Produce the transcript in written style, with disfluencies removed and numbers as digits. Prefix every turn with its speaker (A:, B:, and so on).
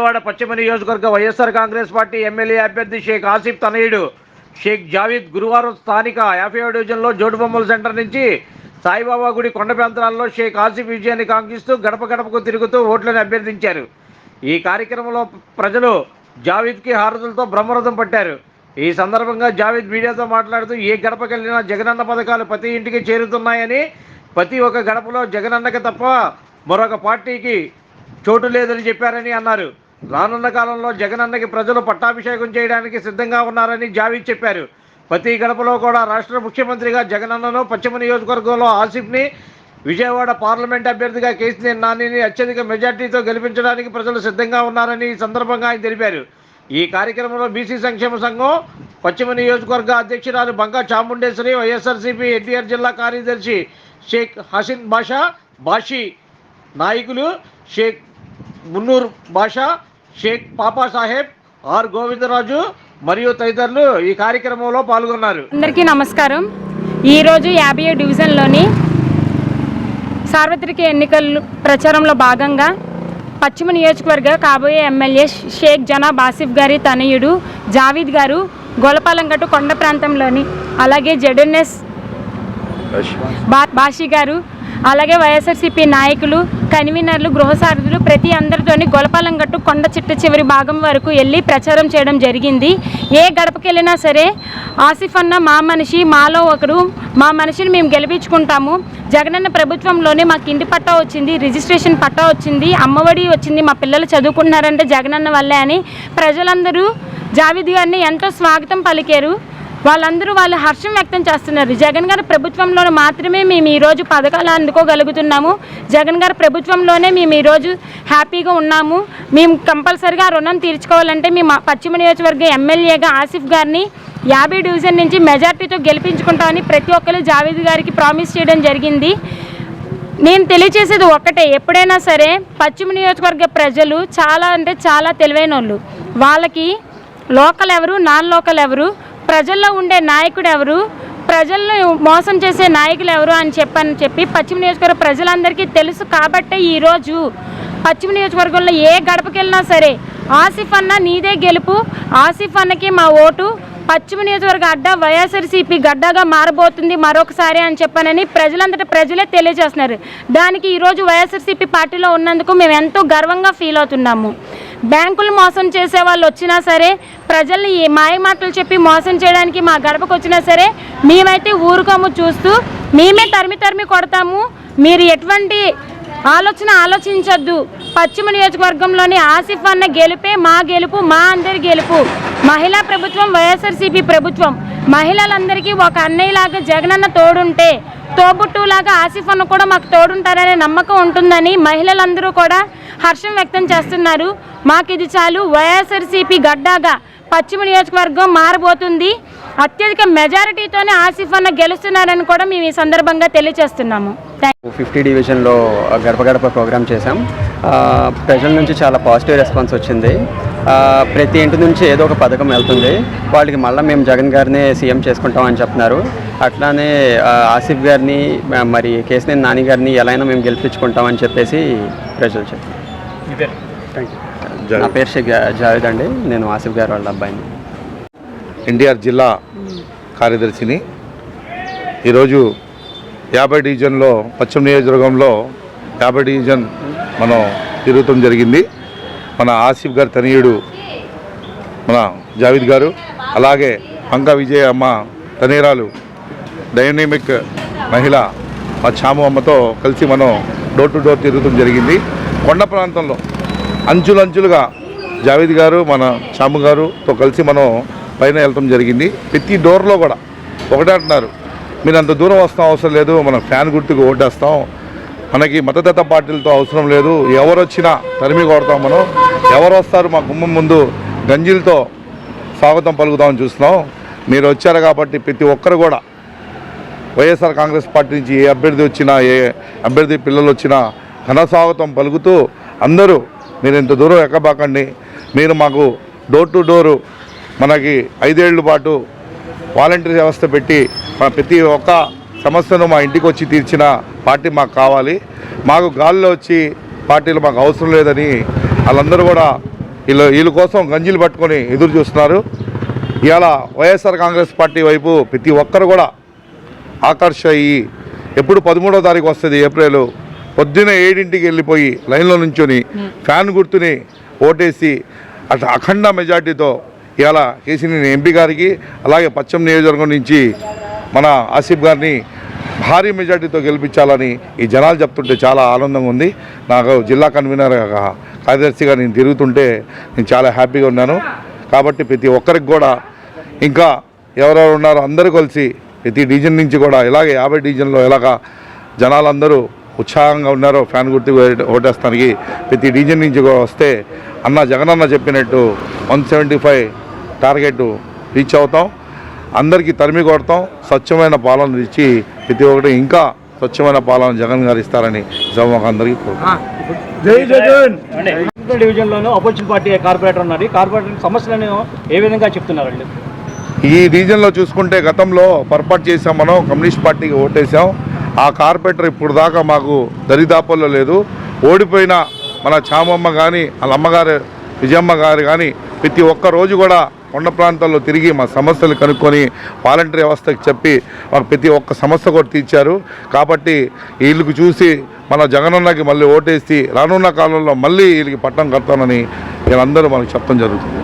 A: విజయవాడ పశ్చిమ నియోజకవర్గ YSR Congress party MLA అభ్యర్థి షేక్ ఆసిఫ్ తనయుడు షేక్ జావీద్ గురువారం స్థానిక 50వ డివిజన్లో జోడుబొమ్మల సెంటర్ నుంచి సాయిబాబా గుడి కొండ ప్రాంతాల్లో షేక్ ఆసిఫ్ విజయాన్ని కాంక్షిస్తూ గడప గడపకు తిరుగుతూ ఓట్లను అభ్యర్థించారు. ఈ కార్యక్రమంలో ప్రజలు జావీద్కి హారతులతో బ్రహ్మరథం పట్టారు. ఈ సందర్భంగా జావీద్ మీడియాతో మాట్లాడుతూ ఏ గడపకెళ్ళినా జగనన్న పథకాలు ప్రతి ఇంటికి చేరుతున్నాయని, ప్రతి ఒక్క గడపలో జగనన్నకి తప్ప మరొక పార్టీకి చోటు లేదని చెప్పారని అన్నారు. రానున్న కాలంలో జగనన్నకి ప్రజలు పట్టాభిషేకం చేయడానికి సిద్ధంగా ఉన్నారని జావీద్ చెప్పారు. ప్రతి గడపలో కూడా రాష్ట్ర ముఖ్యమంత్రిగా జగనన్నను, పశ్చిమ నియోజకవర్గంలో ఆసిఫ్ని, విజయవాడ పార్లమెంట్ అభ్యర్థిగా కేసీఆర్ నానిని అత్యధిక మెజార్టీతో గెలిపించడానికి ప్రజలు సిద్ధంగా ఉన్నారని ఈ సందర్భంగా ఆయన తెలిపారు. ఈ కార్యక్రమంలో బీసీ సంక్షేమ సంఘం పశ్చిమ నియోజకవర్గ అధ్యక్షురాలు బంకా చాముండేశ్వరి, వైఎస్ఆర్సీపీ ఎన్టీఆర్ జిల్లా కార్యదర్శి షేక్ హసీన్ బాషీ, నాయకులు షేక్ మున్నూర్ బాషా, షేక్ పాపా సాహెబ్, ఆర్ గోవిందరాజు మరియు తదితరులు ఈ కార్యక్రమంలో పాల్గొన్నారు.
B: అందరికీ నమస్కారం. ఈరోజు 50వ డివిజన్లోని సార్వత్రిక ఎన్నికల ప్రచారంలో భాగంగా పశ్చిమ నియోజకవర్గ కాబోయే ఎమ్మెల్యే షేక్ జనాబ్ ఆసిఫ్ గారి తనయుడు జావీద్ గారు గోలపాలంగట్టు కొండ ప్రాంతంలోని, అలాగే జెడ్ఎన్ఎస్ బాషీ గారు, అలాగే వైఎస్ఆర్సీపీ నాయకులు, కన్వీనర్లు, గృహసారథులు ప్రతి అందరితోని గోలపాలంగట్టు కొండ చిట్ట చివరి భాగం వరకు వెళ్ళి ప్రచారం చేయడం జరిగింది. ఏ గడపకి వెళ్ళినా సరే ఆసిఫ్ అన్న మా మనిషి, మాలో ఒకరు, మా మనిషిని మేము గెలిపించుకుంటాము, జగనన్న ప్రభుత్వంలోనే మాకు ఇంటి పట్టా వచ్చింది, రిజిస్ట్రేషన్ పట్టా వచ్చింది, అమ్మఒడి వచ్చింది, మా పిల్లలు చదువుకుంటున్నారంటే జగనన్న వల్లే అని ప్రజలందరూ జావీద్ గారిని ఎంతో స్వాగతం పలికారు. వాళ్ళందరూ వాళ్ళు హర్షం వ్యక్తం చేస్తున్నారు. జగన్ గారి ప్రభుత్వంలో మాత్రమే మేము ఈరోజు పథకాలు అందుకోగలుగుతున్నాము, జగన్ గారి ప్రభుత్వంలోనే మేము ఈరోజు హ్యాపీగా ఉన్నాము, మేము కంపల్సరిగా రుణం తీర్చుకోవాలంటే మేము పశ్చిమ నియోజకవర్గ ఎమ్మెల్యేగా ఆసిఫ్ గారిని 50 డివిజన్ నుంచి మెజార్టీతో గెలిపించుకుంటామని ప్రతి ఒక్కరు జావీద్ గారికి ప్రామిస్ చేయడం జరిగింది. నేను తెలియచేసేది ఒక్కటే, ఎప్పుడైనా సరే పశ్చిమ నియోజకవర్గ ప్రజలు చాలా అంటే చాలా తెలివైన వాళ్ళు. వాళ్ళకి లోకల్ ఎవరు, నాన్ లోకల్ ఎవరు, ప్రజల్లో ఉండే నాయకుడు ఎవరు, ప్రజలను మోసం చేసే నాయకులు ఎవరు అని చెప్పి పశ్చిమ నియోజకవర్గ ప్రజలందరికీ తెలుసు. కాబట్టే ఈరోజు పశ్చిమ నియోజకవర్గంలో ఏ గడపకి వెళ్ళినా సరే ఆసిఫ్ అన్న నీదే గెలుపు, ఆసిఫ్ అన్నకి మా ఓటు, పశ్చిమ నియోజకవర్గ అడ్డా వైఎస్ఆర్సీపీ గడ్డగా మారబోతుంది మరొకసారి అని చెప్పానని ప్రజలంతటా ప్రజలే తెలియజేస్తున్నారు. దానికి ఈరోజు వైఎస్ఆర్సీపీ పార్టీలో ఉన్నందుకు మేము ఎంతో గర్వంగా ఫీల్ అవుతున్నాము. బ్యాంకులు మోసం చేసే వాళ్ళు వచ్చినా సరే, ప్రజల్ని ఈ మాయ మాటలు చెప్పి మోసం చేయడానికి మా గడపకు వచ్చినా సరే మేమైతే ఊరుకోము చూస్తూ మేమే తరిమి కొడతాము. మీరు ఎటువంటి ఆలోచించొద్దు. పశ్చిమ నియోజకవర్గంలోని ఆసిఫ్ అన్న గెలుపే మా గెలుపు, మా అందరి గెలుపు. మహిళా ప్రభుత్వం, వైఎస్ఆర్సీపీ ప్రభుత్వం, మహిళలందరికీ ఒక అన్నయ్యలాగా జగనన్న తోడుంటే తోబుట్టులాగా ఆసిఫ్ అన్న కూడా మాకు తోడుంటారనే నమ్మకం ఉంటుందని మహిళలందరూ కూడా హర్షం వ్యక్తం చేస్తున్నారు. మాకు ఇది చాలు, వైఎస్ఆర్సీపీ గడ్డాగా పశ్చిమ నియోజకవర్గం మారబోతుంది, అత్యధిక మెజారిటీతోనే ఆసిఫ్ అన్న గెలుస్తున్నారని కూడా మేము ఈ సందర్భంగా తెలియజేస్తున్నాము.
C: 50 డివిజన్లో గడప గడప ప్రోగ్రామ్ చేశాం. ప్రజల నుంచి చాలా పాజిటివ్ రెస్పాన్స్ వచ్చింది. ప్రతి ఇంటి నుంచి ఏదో ఒక పథకం వెళ్తుంది. వాళ్ళకి మళ్ళీ మేము జగన్ గారిని సీఎం చేసుకుంటామని చెప్తున్నారు. అట్లానే ఆసిఫ్ గారిని, మరి కేసీఆర్ నాని గారిని ఎలా అయినా మేము గెలిపించుకుంటామని చెప్పేసి ప్రజలు చెప్పారు. నా పేరు షేక్ జావేద్ అండి, నేను ఆసిఫ్ గారి వాళ్ళ అబ్బాయిని.
D: ఎన్టీఆర్ జిల్లా కార్యదర్శిని. ఈరోజు 50 డివిజన్లో, పశ్చిమ నియోజకవర్గంలో 50 డివిజన్ మనం తిరుగుతాం జరిగింది. మన ఆసిఫ్ గారి తనయుడు మన జావీద్ గారు, అలాగే పంకా విజయ అమ్మ తనయురాలు డైనమిక్ మహిళ మా చాము అమ్మతో కలిసి మనం డోర్ టు డోర్ తిరుగుతాం జరిగింది. కొండ ప్రాంతంలో అంచులంచులుగా జావీద్ గారు, మన చాము గారుతో కలిసి మనం పైన వెళ్ళటం జరిగింది. ప్రతి డోర్లో కూడా ఒకటే అంటున్నారు, మీరు అంత దూరం వస్తాం అవసరం లేదు, మనం ఫ్యాన్ గుర్తుకు ఓటేస్తాం, మనకి మతదత్త పార్టీలతో అవసరం లేదు, ఎవరు వచ్చినా తరిమి కొడతాం, మనం ఎవరు వస్తారు మా గుమ్మం ముందు గంజీలతో స్వాగతం పలుకుతామని చూస్తున్నాం. మీరు వచ్చారు కాబట్టి ప్రతి ఒక్కరు కూడా వైఎస్ఆర్ కాంగ్రెస్ పార్టీ నుంచి ఏ అభ్యర్థి వచ్చినా, ఏ అభ్యర్థి పిల్లలు వచ్చినా ఘన స్వాగతం పలుకుతూ అందరూ మీరు ఇంత దూరం ఎక్కబాకండి, మీరు మాకు డోర్ టు డోరు మనకి 5 ఏళ్ల పాటు వాలంటీర్ వ్యవస్థ పెట్టి ప్రతి ఒక్క సమస్యను మా ఇంటికి వచ్చి తీర్చిన పార్టీ మాకు కావాలి, మాకు గాల్లో వచ్చి పార్టీలు మాకు అవసరం లేదని వాళ్ళందరూ కూడా వీళ్ళ కోసం గంజీలు పట్టుకొని ఎదురు చూస్తున్నారు. ఇవాళ వైఎస్ఆర్ కాంగ్రెస్ పార్టీ వైపు ప్రతి ఒక్కరు కూడా ఆకర్ష అయ్యి ఎప్పుడు 13వ తారీఖు వస్తుంది ఏప్రిల్, పొద్దున్న 7ంటికి వెళ్ళిపోయి లైన్లో నుంచొని ఫ్యాన్ గుర్తుని ఓటేసి అట్లా అఖండ మెజార్టీతో ఇవాళ కేసీనేని ఎంపీ గారికి, అలాగే పశ్చిమ నియోజకవర్గం నుంచి మన ఆసిఫ్ గారిని భారీ మెజార్టీతో గెలిపించాలని ఈ జనాలు చెప్తుంటే చాలా ఆనందంగా ఉంది. నాకు జిల్లా కన్వీనర్ కార్యదర్శిగా నేను తిరుగుతుంటే నేను చాలా హ్యాపీగా ఉన్నాను. కాబట్టి ప్రతి ఒక్కరికి కూడా ఇంకా ఎవరెవరు ఉన్నారో అందరూ కలిసి ప్రతి డివిజన్ నుంచి కూడా ఇలాగే 50 డివిజన్లో ఎలాగా జనాలందరూ ఉత్సాహంగా ఉన్నారో ఫ్యాన్ గుర్తు ఓటేస్తానికి ప్రతి డివిజన్ నుంచి కూడా వస్తే జగనన్న చెప్పినట్టు 175 టార్గెట్ రీచ్ అవుతాం. అందరికీ తరిమి కొడతాం. స్వచ్ఛమైన పాలన ఇచ్చి ప్రతి ఒక్కటి ఇంకా స్వచ్ఛమైన పాలన జగన్ గారు ఇస్తారని అందరికీ
E: డివిజన్లోనూ అపోజిషన్ పార్టీ కార్పొరేటర్ ఉన్నారు. ఈ కార్పొరేటర్ సమస్యలను ఏ విధంగా చెప్తున్నారండి?
D: ఈ రీజన్లో చూసుకుంటే గతంలో పొరపాటు చేసాం, మనం కమ్యూనిస్ట్ పార్టీకి ఓటేసాం. ఆ కార్పొరేటర్ ఇప్పుడు దాకా మాకు దరిదాపుల్లో లేదు. ఓడిపోయిన మన చామమ్మ కానీ వాళ్ళ అమ్మగారు విజయమ్మ గారు కానీ ప్రతి ఒక్క రోజు కూడా కొండ ప్రాంతాల్లో తిరిగి మా సమస్యలు కనుక్కొని వాలంటరీ వ్యవస్థకి చెప్పి మాకు ప్రతి ఒక్క సమస్య కూడా తీర్చారు. కాబట్టి వీళ్ళకి చూసి మన జగనన్నకి మళ్ళీ ఓటేసి రానున్న కాలంలో మళ్ళీ వీళ్ళకి పట్టం కడతానని వీళ్ళందరూ మనకు చెప్పడం జరుగుతుంది.